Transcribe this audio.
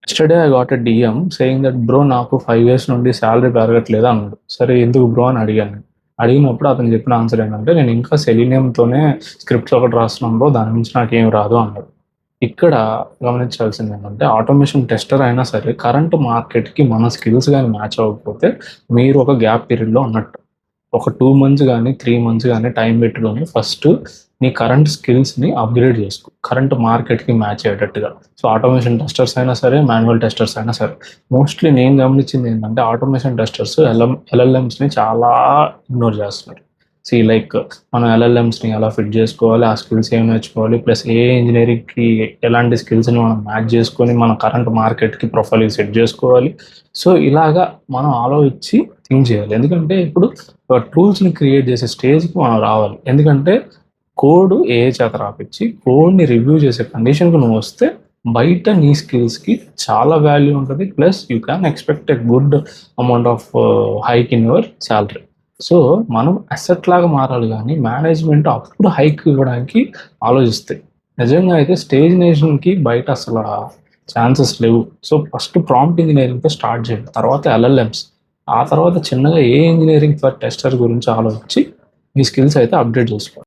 Yesterday I got a DM saying that bro నాకు 5 years నుండి salary పెరగట్లేదు అన్నాడు. సరే ఎందుకు బ్రో అని అడిగాను. అడిగినప్పుడు అతను చెప్పిన ఆన్సర్ ఏంటంటే, నేను ఇంకా సెలీనియంతోనే స్క్రిప్ట్స్ ఒకటి రాస్తున్నాను బ్రో, దాని నుంచి నాకేం రాదు అన్నాడు. ఇక్కడ గమనించాల్సింది ఏంటంటే, ఆటోమేషన్ టెస్టర్ అయినా సరే కరెంట్ మార్కెట్కి మన స్కిల్స్ కానీ మ్యాచ్ అవ్వకపోతే మీరు ఒక గ్యాప్ పీరియడ్లో ఉన్నట్టు. ఒక 2 months కానీ 3 months కానీ టైం పెట్టుకొని ఫస్ట్ నీ కరెంట్ స్కిల్స్ని అప్గ్రేడ్ చేసుకో, కరెంట్ మార్కెట్కి మ్యాచ్ అయ్యేటట్టుగా. సో ఆటోమేషన్ టెస్టర్స్ అయినా సరే, మాన్యువల్ టెస్టర్స్ అయినా సరే, మోస్ట్లీ నేను గమనించింది ఏంటంటే ఆటోమేషన్ టెస్టర్స్ ఎల్ఎల్ఎంస్ని చాలా ఇగ్నోర్ చేస్తున్నారు. లైక్ మనం ఎల్ఎల్ఎంస్ని ఎలా ఫిట్ చేసుకోవాలి, ఆ స్కిల్స్ ఏం నేర్చుకోవాలి, ప్లస్ ఏ ఇంజనీరింగ్కి ఎలాంటి స్కిల్స్ని మనం మ్యాచ్ చేసుకొని మన కరెంట్ మార్కెట్కి ప్రొఫైల్ సెట్ చేసుకోవాలి. సో ఇలాగా మనం ఆలోచించి థింక్ చేయాలి. ఎందుకంటే ఇప్పుడు టూల్స్ని క్రియేట్ చేసే స్టేజ్కి మనం రావాలి. ఎందుకంటే కోడ్ ఏ చేత రాపిచ్చి కోడ్ని రివ్యూ చేసే కండిషన్కి నువ్వు వస్తే బయట నీ స్కిల్స్కి చాలా వాల్యూ ఉంటుంది. Plus you can expect a good amount of hike in your salary. So మనం అసెట్ లాగా మారాలి, కానీ మేనేజ్మెంట్ అప్పుడు హైక్ ఇవ్వడానికి ఆలోచిస్తాయి. నిజంగా అయితే స్టేజ్ నేషన్కి బయట అసలు ఛాన్సెస్ లేవు. సో ఫస్ట్ ప్రాంప్ట్ ఇంజనీరింగ్తో స్టార్ట్ చేయండి, తర్వాత ఎల్ఎల్ఎంస్, ఆ తర్వాత చిన్నగా ఏ ఇంజనీరింగ్ ఫర్ టెస్టర్ గురించి ఆలోచించి మీ స్కిల్స్ అయితే అప్డేట్ చేసుకోండి.